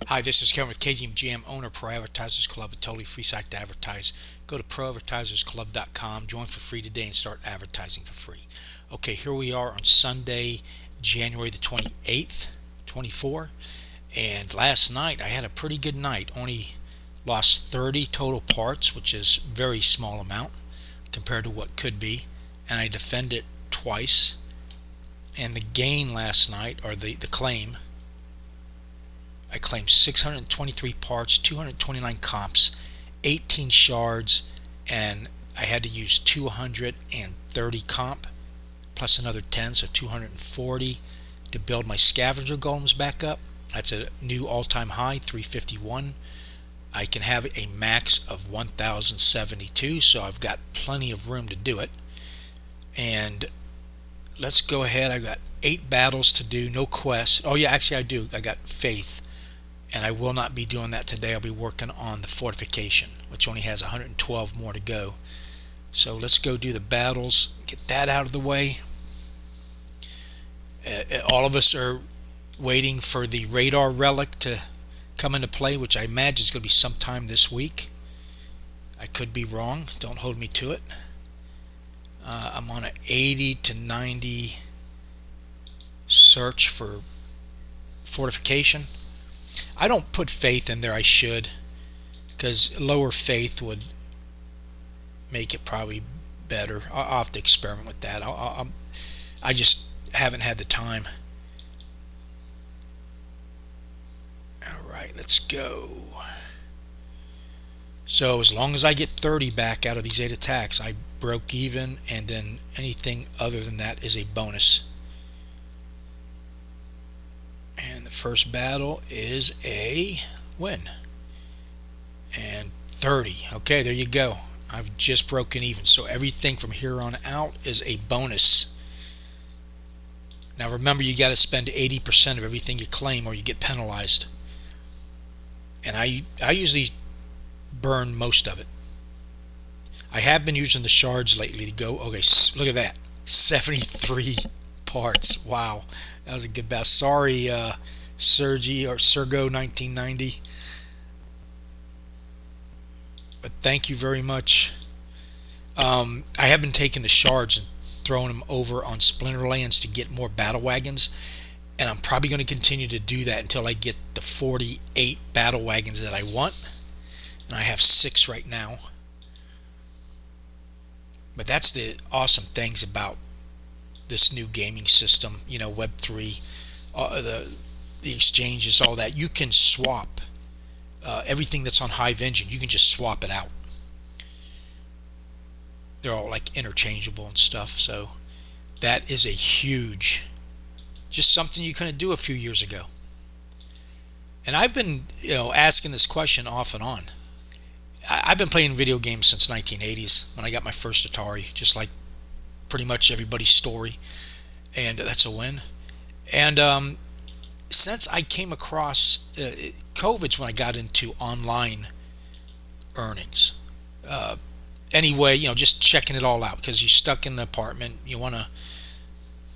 Hi, this is Kevin with KGM, owner of Pro Advertisers Club, a totally free site to advertise. Go to proadvertisersclub.com, join for free today, and start advertising for free. Okay, here we are on Sunday, January the 28th, 24. And last night I had a pretty good night. Only lost 30 total parts, which is a very small amount compared to what could be. And I defended twice. And the gain last night, or the claim, I claimed 623 parts, 229 comps, 18 shards, and I had to use 230 comp plus another 10, so 240 to build my scavenger golems back up. That's a new all-time high, 351. I can have a max of 1072, so I've got plenty of room to do it. And let's go ahead. I've got 8 battles to do, no quests. Oh yeah, actually I do. I got faith, and I will not be doing that today. I'll be working on the fortification, which only has 112 more to go. So let's go do the battles, get that out of the way. All of us are waiting for the radar relic to come into play, which I imagine is going to be sometime this week. I could be wrong, don't hold me to it. I'm on an 80 to 90 search for fortification. I don't put faith in there. I should, because lower faith would make it probably better. I'll have to experiment with that. I just haven't had the time. All right, let's go. So as long as I get 30 back out of these 8 attacks, I broke even, and then anything other than that is a bonus. And the first battle is a win. And 30. Okay, there you go. I've just broken even. So everything from here on out is a bonus. Now remember, you got to spend 80% of everything you claim or you get penalized. And I usually burn most of it. I have been using the shards lately to go. Okay, look at that. 73 parts. Wow. That was a good battle. Sorry, Sergi or Sergo 1990. But thank you very much. I have been taking the shards and throwing them over on Splinterlands to get more battle wagons, and I'm probably going to continue to do that until I get the 48 battle wagons that I want. And I have 6 right now. But that's the awesome things about this new gaming system, Web3, the exchanges, all that. You can swap everything that's on Hive Engine. You can just swap it out. They're all like interchangeable and stuff. So that is a huge, just something you couldn't do a few years ago. And I've been, asking this question off and on. I've been playing video games since 1980s when I got my first Atari, just like pretty much everybody's story, and that's a win. And since I came across COVID's when I got into online earnings. Anyway, just checking it all out because you're stuck in the apartment, you want to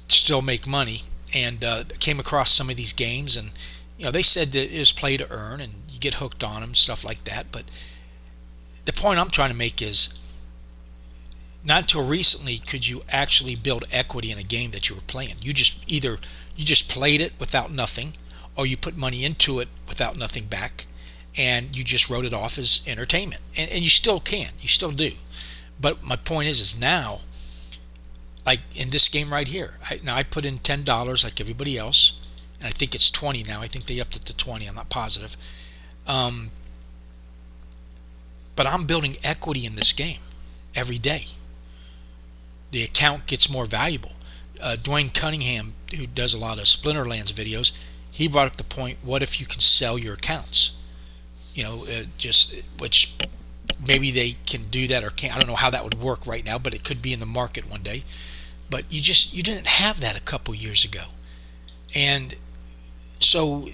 still make money, and came across some of these games, and they said that it was play to earn, and you get hooked on them, stuff like that. But the point I'm trying to make is, not until recently could you actually build equity in a game that you were playing. You just played it without nothing, or you put money into it without nothing back, and you just wrote it off as entertainment. And you still can, you still do. But my point is now, like in this game right here, I put in $10 like everybody else, and I think it's 20 now. I think they upped it to 20. I'm not positive. But I'm building equity in this game every day. The account gets more valuable. Dwayne Cunningham, who does a lot of Splinterlands videos, he brought up the point: what if you can sell your accounts? Which maybe they can do that or can't. I don't know how that would work right now, but it could be in the market one day. But you didn't have that a couple years ago, and so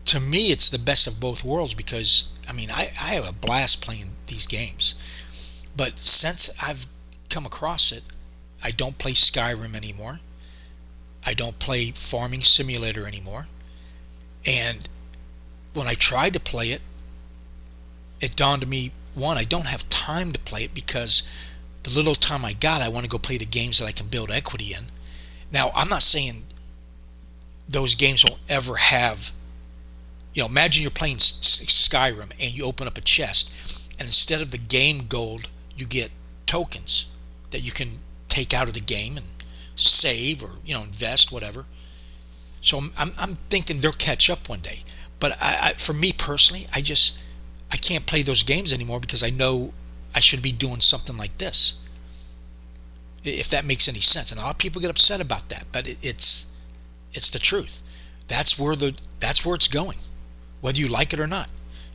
to me, it's the best of both worlds because I have a blast playing these games. But since I've come across it, I don't play Skyrim anymore. I don't play Farming Simulator anymore. And when I tried to play it, it dawned on me, one, I don't have time to play it because the little time I got, I want to go play the games that I can build equity in. Now, I'm not saying those games won't ever have, imagine you're playing Skyrim and you open up a chest, and instead of the game gold, you get tokens that you can take out of the game and save or invest, whatever. So I'm thinking they'll catch up one day. But for me personally, I can't play those games anymore because I know I should be doing something like this. If that makes any sense. And a lot of people get upset about that, but it's the truth. That's where it's going, whether you like it or not.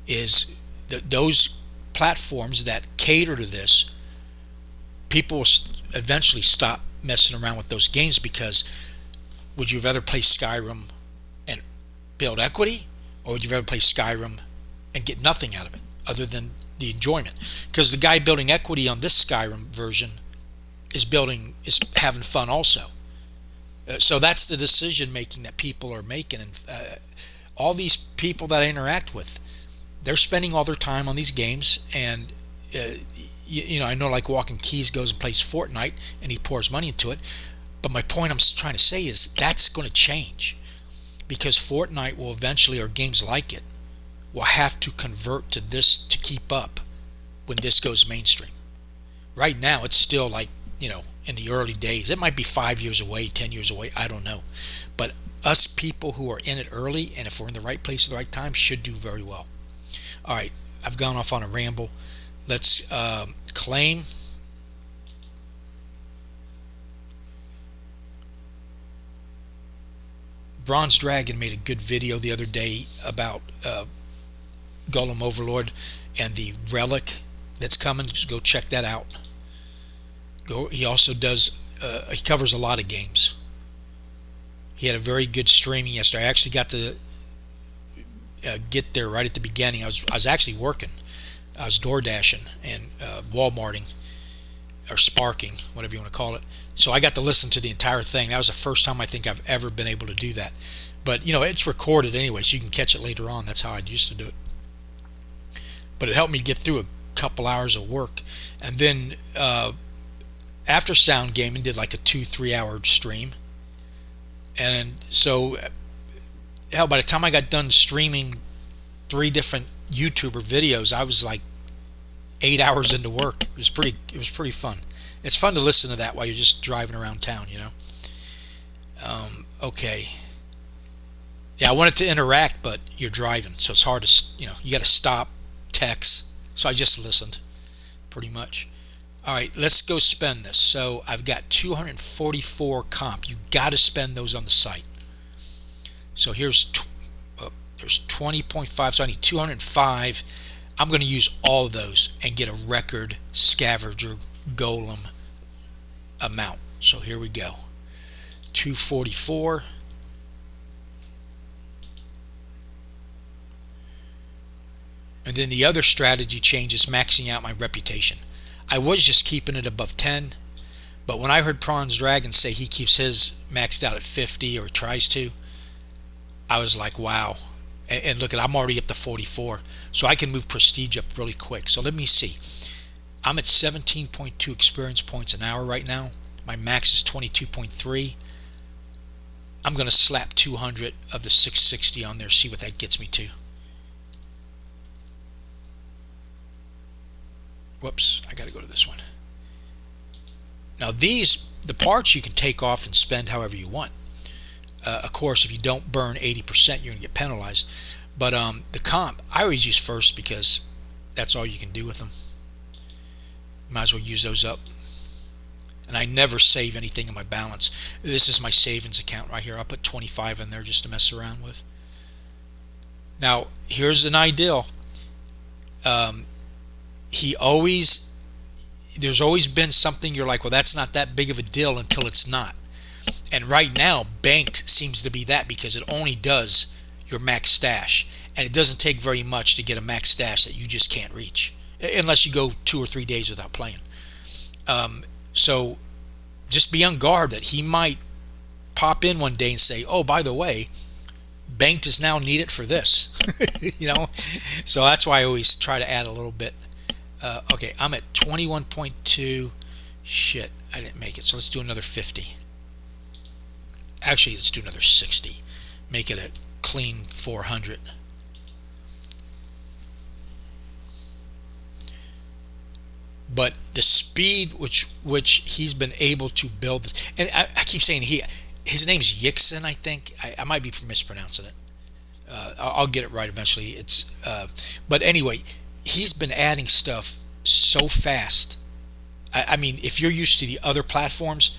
Is those platforms that cater to this, people will eventually stop messing around with those games, because would you rather play Skyrim and build equity, or would you rather play Skyrim and get nothing out of it other than the enjoyment? Because the guy building equity on this Skyrim version is having fun also. So that's the decision making that people are making, and all these people that I interact with, they're spending all their time on these games. And I know, like Walking Keys goes and plays Fortnite and he pours money into it, but my point I'm trying to say is that's going to change, because Fortnite will eventually, or games like it, will have to convert to this to keep up when this goes mainstream. Right now it's still like, in the early days. It might be 5 years away, 10 years away, I don't know. But us people who are in it early, and if we're in the right place at the right time, should do very well. All right, I've gone off on a ramble. Let's claim. Bronze Dragon made a good video the other day about Golem Overlord and the relic that's coming. Just go check that out. He also does, he covers a lot of games. He had a very good streaming yesterday. I actually got to get there right at the beginning. I was actually working. I was door dashing and Walmarting, or sparking, whatever you want to call it. So I got to listen to the entire thing. That was the first time I think I've ever been able to do that. But it's recorded anyway, so you can catch it later on. That's how I used to do it. But it helped me get through a couple hours of work. And then after Sound Gaming did like a 2-3 hour stream. And so by the time I got done streaming 3 different YouTuber videos, I was like 8 hours into work. It was pretty fun. It's fun to listen to that while you're just driving around town, Okay. Yeah, I wanted to interact, but you're driving, so it's hard to, you got to stop, text. So I just listened, pretty much. All right, let's go spend this. So I've got 244 comp. You got to spend those on the site. So there's 20.5, so I need 205. I'm going to use all of those and get a record scavenger golem amount. So here we go. 244. And then the other strategy change is maxing out my reputation. I was just keeping it above 10, but when I heard Bronze Dragon say he keeps his maxed out at 50, or tries to, I was like, wow. And look, I'm already up to 44, so I can move prestige up really quick. So let me see. I'm at 17.2 experience points an hour right now. My max is 22.3. I'm going to slap 200 of the 660 on there, see what that gets me to. Whoops, I got to go to this one. Now the parts you can take off and spend however you want. Of course, if you don't burn 80%, you're going to get penalized. But the comp, I always use first because that's all you can do with them. Might as well use those up. And I never save anything in my balance. This is my savings account right here. I'll put 25 in there just to mess around with. Now, here's an ideal. There's always been something you're like, well, that's not that big of a deal until it's not. And right now, banked seems to be that, because it only does your max stash, and it doesn't take very much to get a max stash that you just can't reach, unless you go 2 or 3 days without playing. So just be on guard that he might pop in one day and say, oh, by the way, banked is now needed for this. you know, so that's why I always try to add a little bit. Okay, I'm at 21.2. Shit, I didn't make it. So let's do another 50. Actually, let's do another 60. Make it a clean 400. But the speed which he's been able to build this, and I keep saying his name's Yixon, I think. I might be mispronouncing it. I'll get it right eventually. But anyway, he's been adding stuff so fast. I mean, if you're used to the other platforms,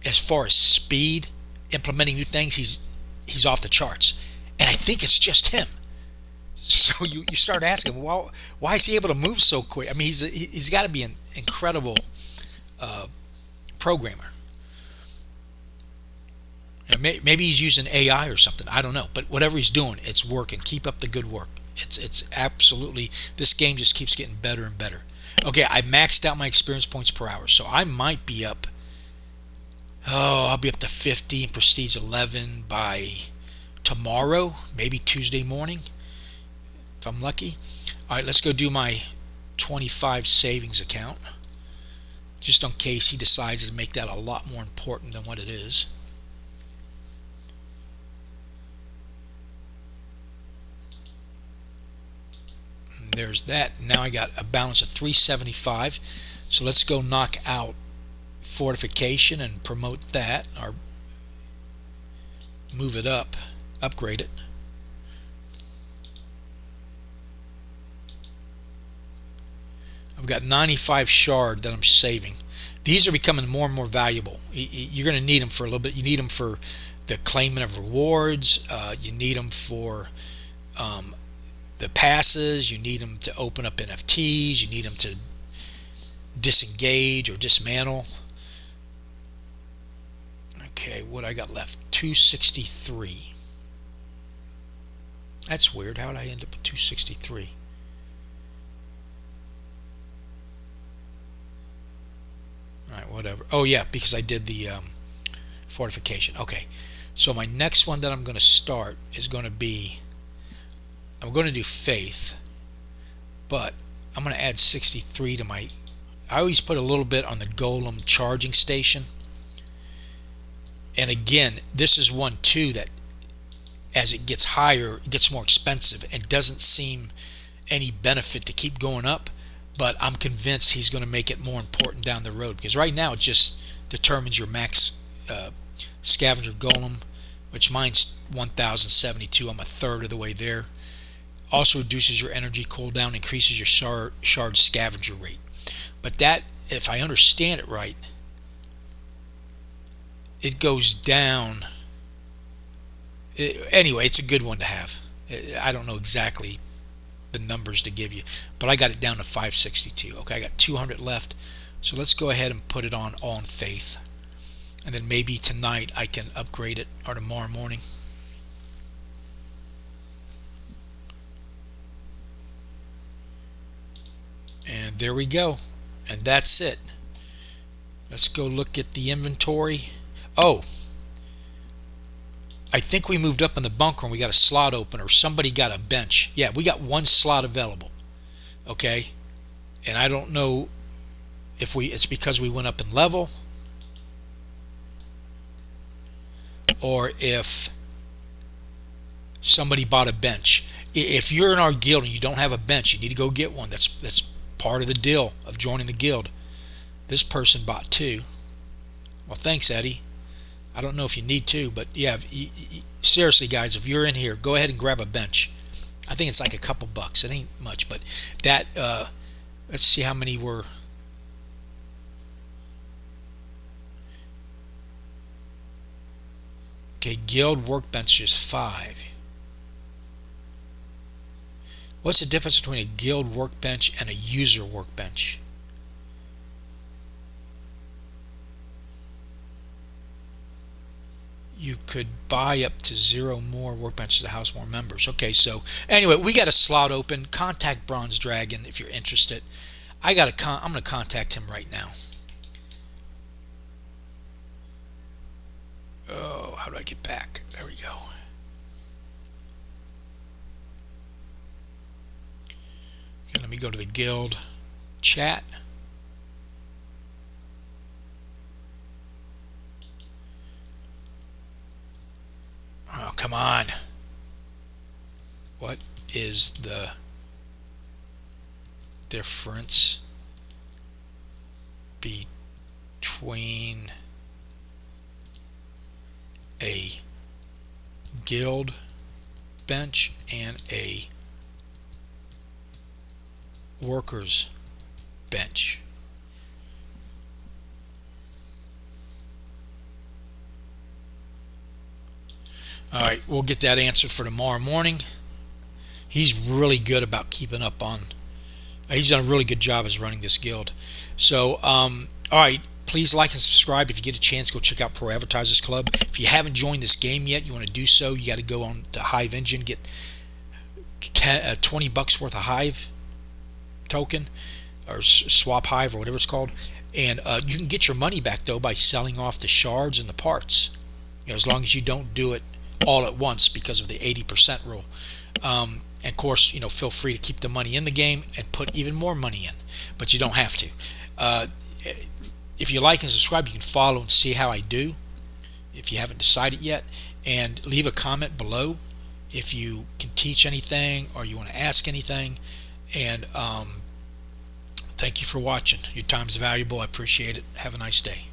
as far as speed, implementing new things, he's off the charts. And I think it's just him. So you start asking, well, why is he able to move so quick? I mean, he's got to be an incredible programmer. Maybe he's using AI or something. I don't know. But whatever he's doing, it's working. Keep up the good work. It's absolutely, this game just keeps getting better and better. Okay, I maxed out my experience points per hour, so I might be up. Oh, I'll be up to 50 and prestige 11 by tomorrow, maybe Tuesday morning, if I'm lucky. All right, let's go do my 25 savings account, just in case he decides to make that a lot more important than what it is. There's that. Now I got a balance of 375. So let's go knock out fortification and promote that, or move it up, upgrade it. I've got 95 shard that I'm saving. These are becoming more and more valuable. You're going to need them for a little bit. You need them for the claiming of rewards. You need them for the passes. You need them to open up NFTs. You need them to disengage or dismantle. Okay, what I got left? 263. That's weird. How did I end up at 263? Alright, whatever. Oh yeah, because I did the fortification. Okay, so my next one that I'm going to start is going to be, I'm going to do faith, but I'm going to add 63 to my, I always put a little bit on the golem charging station. And again, this is one too that as it gets higher, it gets more expensive and doesn't seem any benefit to keep going up. But I'm convinced he's going to make it more important down the road, because right now it just determines your max scavenger golem, which mine's 1072. I'm a third of the way there. Also reduces your energy cooldown, increases your shard scavenger rate. But that, if I understand it right, it goes down. Anyway, it's a good one to have. I don't know exactly the numbers to give you, but I got it down to 562. Okay, I got 200 left, so let's go ahead and put it on all in faith, and then maybe tonight I can upgrade it, or tomorrow morning. And there we go, and that's it. Let's go look at the inventory. Oh, I think we moved up in the bunker and we got a slot open, or somebody got a bench. Yeah, we got one slot available. Okay, and I don't know if it's because we went up in level, or if somebody bought a bench. If you're in our guild and you don't have a bench, you need to go get one. That's part of the deal of joining the guild. This person bought two. Well, thanks, Eddie. I don't know if you need to, but yeah, seriously, guys, if you're in here, go ahead and grab a bench. I think it's like a couple bucks. It ain't much, but that, let's see how many were. Okay, guild workbench is 5. What's the difference between a guild workbench and a user workbench? You could buy up to 0 more workbenches to house more members. Okay, so anyway, we got a slot open. Contact Bronze Dragon if you're interested. I'm going to contact him right now. Oh, how do I get back? There we go. let me go to the guild chat. Oh, come on. What is the difference between a guild bench and a workers bench? All right, we'll get that answered for tomorrow morning. He's really good about keeping up on. He's done a really good job as running this guild. So, all right, please like and subscribe. If you get a chance, go check out Pro Advertisers Club. If you haven't joined this game yet, you want to do so. You got to go on to Hive Engine, get $20 worth of Hive token or swap Hive or whatever it's called, and you can get your money back though by selling off the shards and the parts. As long as you don't do it all at once because of the 80% rule. And of course, feel free to keep the money in the game and put even more money in, but you don't have to. If you like and subscribe, you can follow and see how I do if you haven't decided yet, and leave a comment below if you can teach anything or you want to ask anything. And thank you for watching. Your time is valuable. I appreciate it. Have a nice day.